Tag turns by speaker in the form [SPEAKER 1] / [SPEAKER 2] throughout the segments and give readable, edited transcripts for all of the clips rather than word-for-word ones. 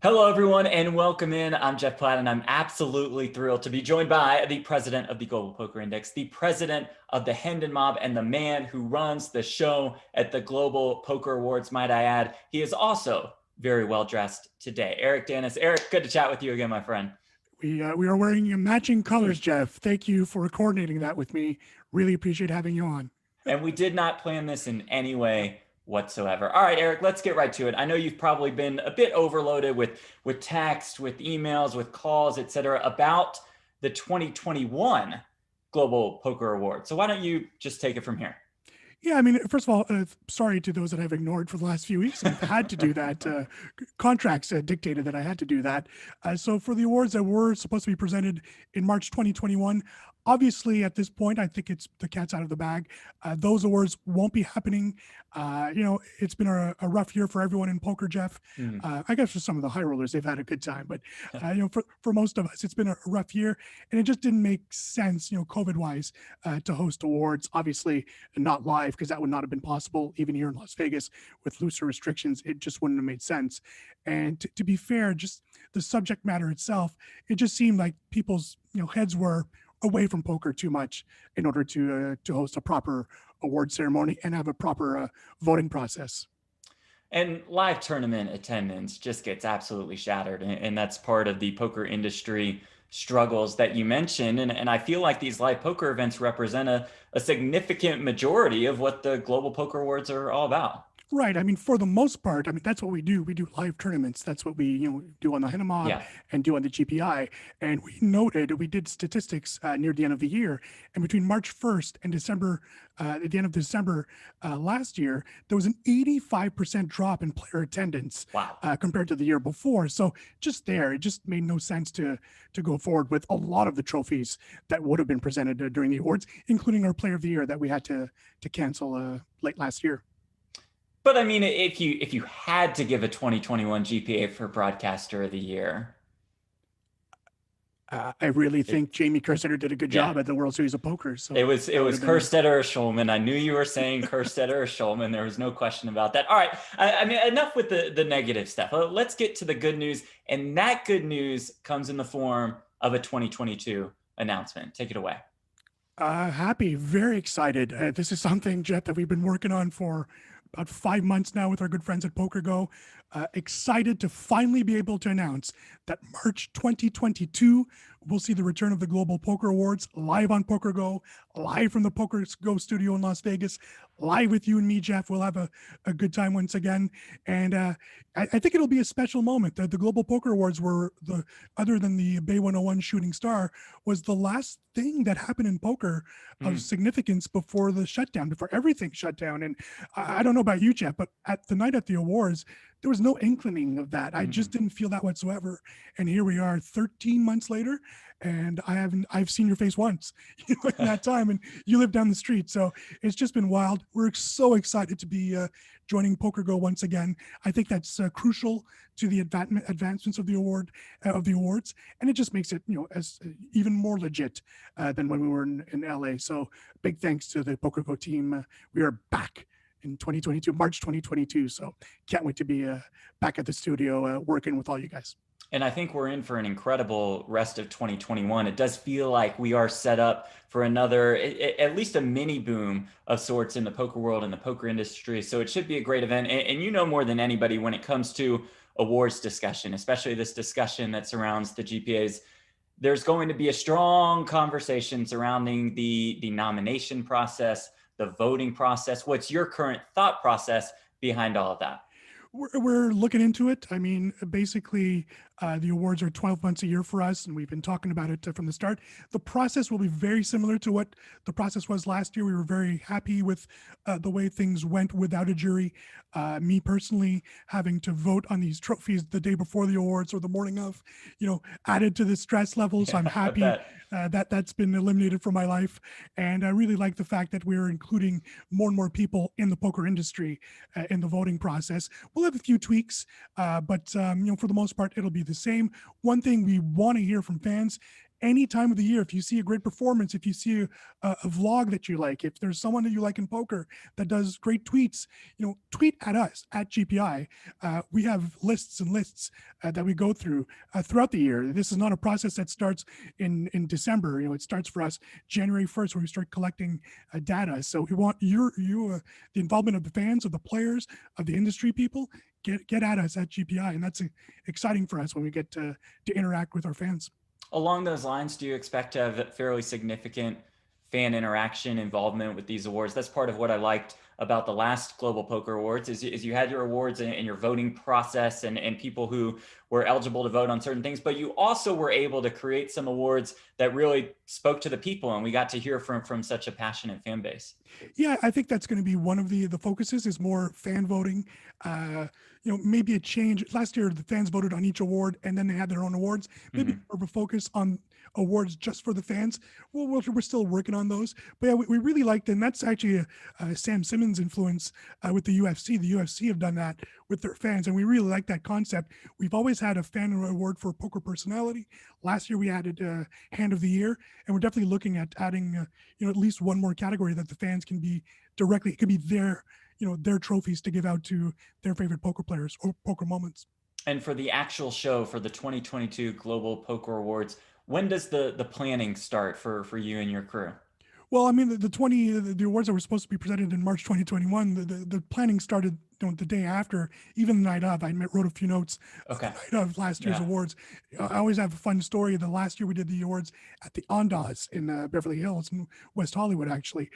[SPEAKER 1] Hello, everyone, and welcome in. I'm Jeff Platt, and I'm absolutely thrilled to be joined by the president of the Global Poker Index, the president of the Hendon Mob, and the man who runs the show at the Global Poker Awards, might I add. He is also very well dressed today. Eric Dennis. Eric, good to chat with you again, my friend.
[SPEAKER 2] We are wearing matching colors, Jeff. Thank you for coordinating that with me. Really appreciate having you on.
[SPEAKER 1] And we did not plan this in any way whatsoever. All right, Eric, let's get right to it. I know you've probably been a bit overloaded with text, with emails, with calls, etc., about the 2021 Global Poker Awards. So why don't you just take it from here?
[SPEAKER 2] Yeah, I mean, first of all, sorry to those that I've ignored for the last few weeks. I've had to do that. Contracts dictated that I had to do that. So for the awards that were supposed to be presented in March 2021, obviously at this point, I think it's the cat's out of the bag. Those awards won't be happening. It's been a rough year for everyone in poker, Jeff. I guess for some of the high rollers, they've had a good time, but for most of us, it's been a rough year, and it just didn't make sense, COVID wise, to host awards. Obviously, not live, because that would not have been possible even here in Las Vegas with looser restrictions. It just wouldn't have made sense. And to be fair, just the subject matter itself, it just seemed like people's heads were away from poker too much in order to host a proper award ceremony and have a proper voting process.
[SPEAKER 1] And live tournament attendance just gets absolutely shattered. And that's part of the poker industry struggles that you mentioned. And I feel like these live poker events represent a significant majority of what the Global Poker Awards are all about.
[SPEAKER 2] Right. I mean, for the most part, I mean, that's what we do. We do live tournaments. That's what we, do on the Hendon Mob
[SPEAKER 1] Yeah.
[SPEAKER 2] and do on the GPI. And we did statistics near the end of the year. And between March 1st and December, at the end of December last year, there was an 85% drop in player attendance.
[SPEAKER 1] Wow.
[SPEAKER 2] Compared to the year before. So just there, it just made no sense to go forward with a lot of the trophies that would have been presented during the awards, including our Player of the Year that we had to cancel late last year.
[SPEAKER 1] But I mean, if you had to give a 2021 GPA for Broadcaster of the Year,
[SPEAKER 2] I really think Jamie Kerstetter did a good job at the World Series of Poker. So
[SPEAKER 1] it was Kerstetter or Schulman. I knew you were saying Kerstetter or Schulman. There was no question about that. All right. I mean, enough with the negative stuff. Let's get to the good news. And that good news comes in the form of a 2022 announcement. Take it away.
[SPEAKER 2] Happy, very excited. This is something, Jeff, that we've been working on for about 5 months now with our good friends at PokerGO. Excited to finally be able to announce that March 2022, we'll see the return of the Global Poker Awards live on PokerGO, live from the PokerGO Studio in Las Vegas, live with you and me, Jeff. We'll have a good time once again. And I think it'll be a special moment. The Global Poker Awards were, other than the Bay 101 Shooting Star, was the last thing that happened in poker of significance before the shutdown, before everything shut down. And I don't know about you, Jeff, but at the night at the awards, there was no inkling of that. I just didn't feel that whatsoever. And here we are 13 months later, and I've seen your face once in that time, and you live down the street. So it's just been wild. We're so excited to be joining PokerGO once again. I think that's crucial to the advancements of the awards, and it just makes it as even more legit than when we were in LA. So big thanks to the PokerGO team. We are back in 2022, March 2022. So can't wait to be back at the studio working with all you guys.
[SPEAKER 1] And I think we're in for an incredible rest of 2021. It does feel like we are set up for another, at least a mini boom of sorts in the poker world and the poker industry. So it should be a great event. And you know more than anybody when it comes to awards discussion, especially this discussion that surrounds the GPAs. There's going to be a strong conversation surrounding the nomination process, the voting process. What's your current thought process behind all of that?
[SPEAKER 2] We're looking into it. I mean, basically, the awards are 12 months a year for us, and we've been talking about it from the start. The process will be very similar to what the process was last year. We were very happy with the way things went without a jury. Me personally, having to vote on these trophies the day before the awards or the morning of, added to the stress level. So I'm happy that's been eliminated from my life. And I really like the fact that we're including more and more people in the poker industry in the voting process. We'll have a few tweaks, but for the most part, it'll be the same. One thing we want to hear from fans, any time of the year, if you see a great performance, if you see a vlog that you like, if there's someone that you like in poker that does great tweets, tweet at us at GPI. We have lists and lists that we go through throughout the year. This is not a process that starts in December. It starts for us January 1st, where we start collecting data. So we want the involvement of the fans, of the players, of the industry people. Get at us at GPI, and that's exciting for us when we get to interact with our fans.
[SPEAKER 1] Along those lines, do you expect to have fairly significant fan interaction involvement with these awards? That's part of what I liked about the last Global Poker Awards is you had your awards and your voting process and people who were eligible to vote on certain things, but you also were able to create some awards that really spoke to the people, and we got to hear from such a passionate fan base.
[SPEAKER 2] Yeah, I think that's going to be one of the focuses is more fan voting. Maybe a change. Last year, the fans voted on each award and then they had their own awards. Maybe more of a focus on awards just for the fans. Well, we're still working on those. But yeah, we really liked it. And that's actually a Sam Simmons influence with the UFC. The UFC have done that with their fans. And we really like that concept. We've always had a fan award for poker personality. Last year, we added Hand of the Year. And we're definitely looking at adding, at least one more category that the fans can be directly, it could be their trophies to give out to their favorite poker players or poker moments.
[SPEAKER 1] And for the actual show, for the 2022 Global Poker Awards, when does the planning start for you and your crew?
[SPEAKER 2] Well, I mean, the awards that were supposed to be presented in March 2021, the planning started the day after, even the night of. I wrote a few notes the night of last year's awards. I always have a fun story. The last year we did the awards at the Ondas in Beverly Hills in West Hollywood, actually.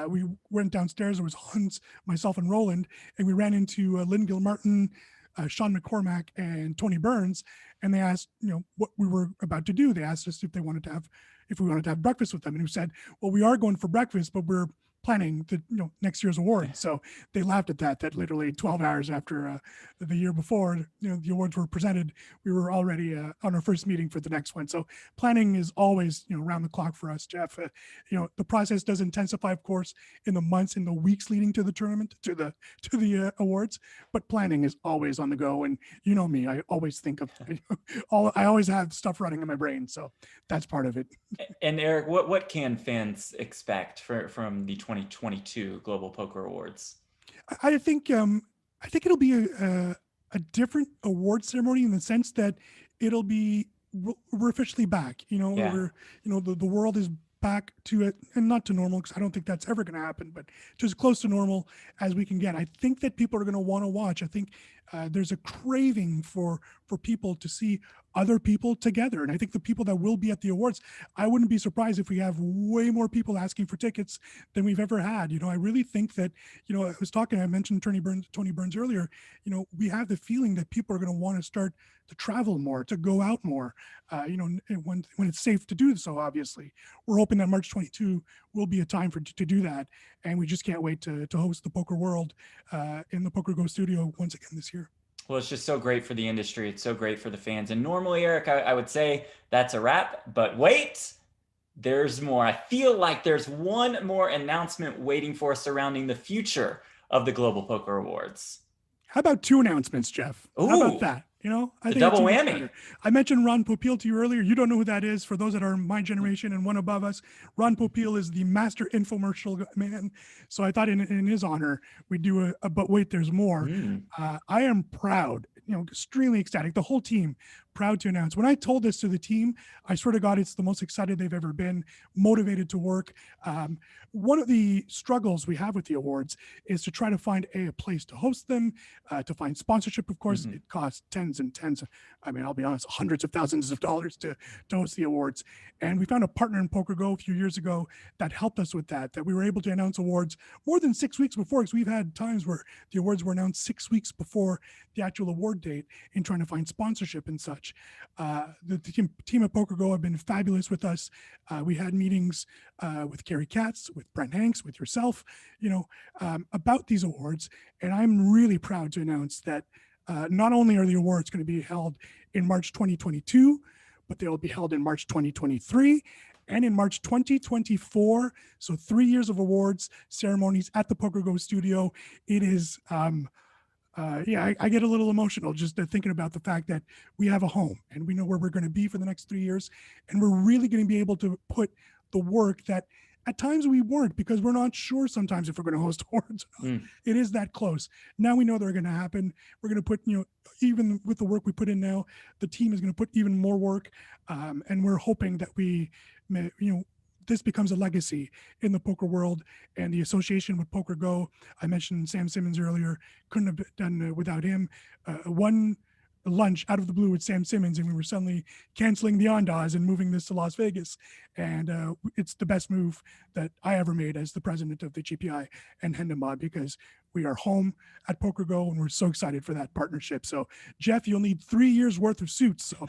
[SPEAKER 2] We went downstairs. There was Hans, myself, and Roland, and we ran into Lynn Gilmartin, Sean McCormack, and Tony Burns, and they asked, what we were about to do. They asked us if we wanted to have breakfast with them, and we said, well, we are going for breakfast, but we're planning the next year's award. So they laughed at that literally 12 hours after the year before the awards were presented, we were already on our first meeting for the next one. So planning is always around the clock for us, Jeff. The process does intensify, of course, in the months, in the weeks leading to the tournament, to the awards, but planning is always on the go. And me, I always think of I always have stuff running in my brain, so that's part of it.
[SPEAKER 1] And Eric, what can fans expect from the 2022 Global Poker Awards?
[SPEAKER 2] I think it'll be a different award ceremony in the sense that it'll be we're officially back. The world is back to it, and not to normal, because I don't think that's ever going to happen, but just close to normal as we can get. I think that people are going to want to watch. I think there's a craving for people to see other people together. And I think the people that will be at the awards, I wouldn't be surprised if we have way more people asking for tickets than we've ever had. I really think that, I mentioned Tony Burns earlier, we have the feeling that people are going to want to start to travel more, to go out more, when it's safe to do so, obviously. We're hoping that March 22 will be a time to do that. And we just can't wait to host the Poker World in the PokerGO Studio once again this year.
[SPEAKER 1] Well, it's just so great for the industry. It's so great for the fans. And normally, Eric, I would say that's a wrap. But wait, there's more. I feel like there's one more announcement waiting for us surrounding the future of the Global Poker Awards.
[SPEAKER 2] How about two announcements, Jeff?
[SPEAKER 1] Ooh,
[SPEAKER 2] how about that? I think
[SPEAKER 1] double whammy.
[SPEAKER 2] I mentioned Ron Popeil to you earlier. You don't know who that is. For those that are my generation and one above us, Ron Popeil is the master infomercial man. So I thought in his honor, we'd do but wait, there's more. I am proud, extremely ecstatic. The whole team proud to announce. When I told this to the team, I swear to God, it's the most excited they've ever been, motivated to work. One of the struggles we have with the awards is to try to find a place to host them, to find sponsorship. Of course, it costs tens and tens. I'll be honest, hundreds of thousands of dollars to host the awards. And we found a partner in PokerGO a few years ago that helped us with that we were able to announce awards more than 6 weeks before, because we've had times where the awards were announced 6 weeks before the actual award date in trying to find sponsorship and such. The team at PokerGO have been fabulous with us. We had meetings with Gary Katz, with Brent Hanks, with yourself, about these awards. And I'm really proud to announce that not only are the awards going to be held in March 2022, but they will be held in March 2023 and in March 2024. So 3 years of awards ceremonies at the PokerGO Studio. It is Yeah, I get a little emotional just thinking about the fact that we have a home and we know where we're going to be for the next 3 years, and we're really going to be able to put the work that at times we weren't, because we're not sure sometimes if we're going to host awards or not.
[SPEAKER 1] Mm.
[SPEAKER 2] It is that close. Now we know they're going to happen. We're going to put, even with the work we put in now, the team is going to put even more work, and we're hoping that we, this becomes a legacy in the poker world, and the association with PokerGo. I mentioned Sam Simmons earlier. Couldn't have done without him. One lunch out of the blue with Sam Simmons, and we were suddenly canceling the Ondas and moving this to Las Vegas. And it's the best move that I ever made as the president of the GPI and Hendon, because we are home at PokerGo, and we're so excited for that partnership. So, Jeff, you'll need 3 years worth of suits. So.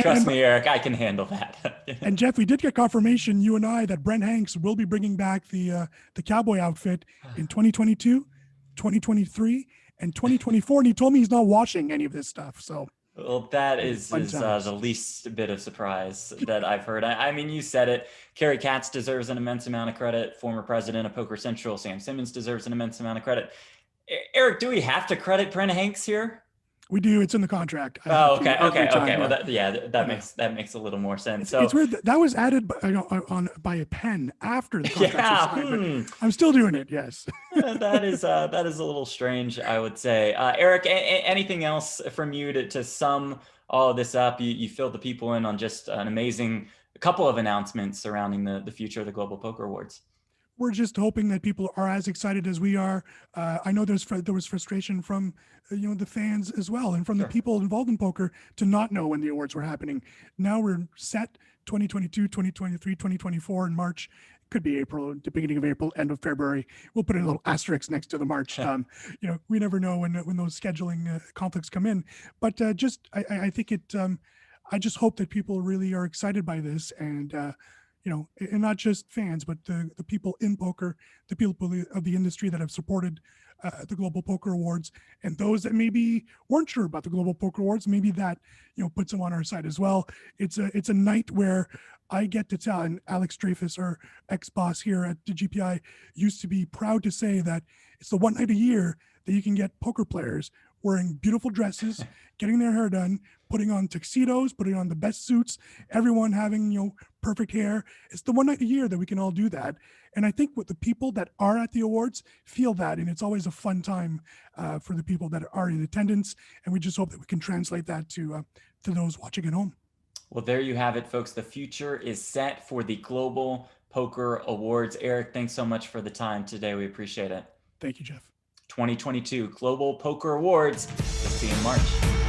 [SPEAKER 1] Trust me, Eric, I can handle that.
[SPEAKER 2] And Jeff, we did get confirmation, you and I, that Brent Hanks will be bringing back the cowboy outfit in 2022, 2023, and 2024. And he told me he's not watching any of this stuff. So,
[SPEAKER 1] well, that is the least bit of surprise that I've heard. I mean, you said it. Kerry Katz deserves an immense amount of credit. Former president of Poker Central, Sam Simmons, deserves an immense amount of credit. Eric, do we have to credit Brent Hanks here?
[SPEAKER 2] We do. It's in the contract.
[SPEAKER 1] Oh, okay. Well, that makes a little more sense. So
[SPEAKER 2] it's weird that was added by a pen after the contract was signed, but I'm still doing it. Yes.
[SPEAKER 1] that is a little strange, I would say. Eric, anything else from you to sum all of this up? You filled the people in on just an amazing couple of announcements surrounding the future of the Global Poker Awards.
[SPEAKER 2] We're just hoping that people are as excited as we are. I know there was frustration from the fans as well, and from the people involved in poker to not know when the awards were happening. Now we're set 2022, 2023, 2024 in March. Could be April, the beginning of April, end of February. We'll put a little asterisk next to the March. We never know when those scheduling conflicts come in. But I think it. I just hope that people really are excited by this, and and not just fans, but the people in poker, the people of the industry that have supported the Global Poker Awards, and those that maybe weren't sure about the Global Poker Awards, maybe that puts them on our side as well. It's a night where I get to tell, and Alex Dreyfus, our ex-boss here at the GPI, used to be proud to say that it's the one night a year that you can get poker players wearing beautiful dresses, getting their hair done, putting on tuxedos, putting on the best suits, everyone having, perfect hair. It's the one night a year that we can all do that. And I think what the people that are at the awards feel that, and it's always a fun time for the people that are in attendance. And we just hope that we can translate that to those watching at home.
[SPEAKER 1] Well, there you have it, folks. The future is set for the Global Poker Awards. Eric, thanks so much for the time today. We appreciate it.
[SPEAKER 2] Thank you, Jeff.
[SPEAKER 1] 2022 Global Poker Awards. We'll see you in March.